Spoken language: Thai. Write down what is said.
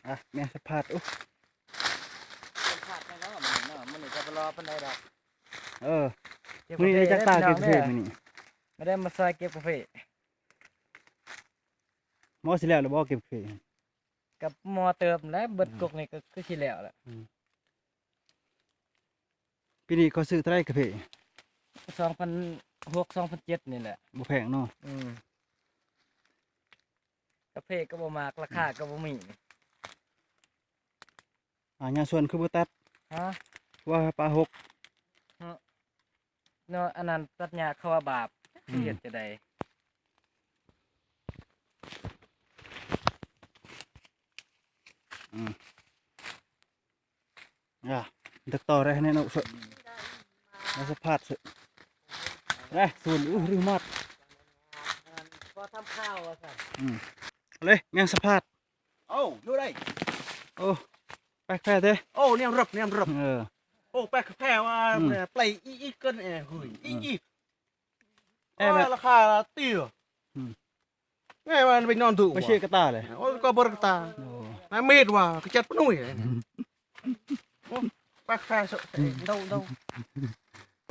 อ่ะแม่สะพาดอุ๊ย สัมผัสในเนาะมันนี่จะไปรอปันไดดอก เออมื้อนี้ได้จักตาเก็บกาแฟมื้อนี้ ไม่ได้มาซอยเก็บกาแฟ หมอสิแล้วหรือบ่เก็บกาแฟ กับมอเติมแล้วเบิดกกนี่ก็คือสิแล้วแหละ ปีนี้เขาซื้อเท่าไหร่กาแฟ 2006 2007นี่แหละ บ่แพงเนาะ กาแฟก็บ่มากราคาก็บ่มี ยาส่วนคือบ่ตัด ฮะ ว่าปลาหก เนาะอันนั้นตัดหญ้าเขาว่าบาปสิเฮ็ดจะได้ ตักต่อได้แน่เนาะแม่สะพาดสุดนะส่วนรึมอด พอทำข้าวว่าซั่น เลยแมงสะพาด Ô, vô đây. โอ้แป๊กแท้เด้ Ô, nem rập, nem rập. เออ Ô, bẹc phèo Ừ. play ít cân này hửi ít. Em ạ. Là khá là tiêu. Ừ. Nghe mà mình non tụ. ไม่ใช่กระตาเลย Ô, có bơ ta. โอ้ Nó mệt quá, cái chặt nó nổi. Ô, bẹc phèo sợ đâu đâu.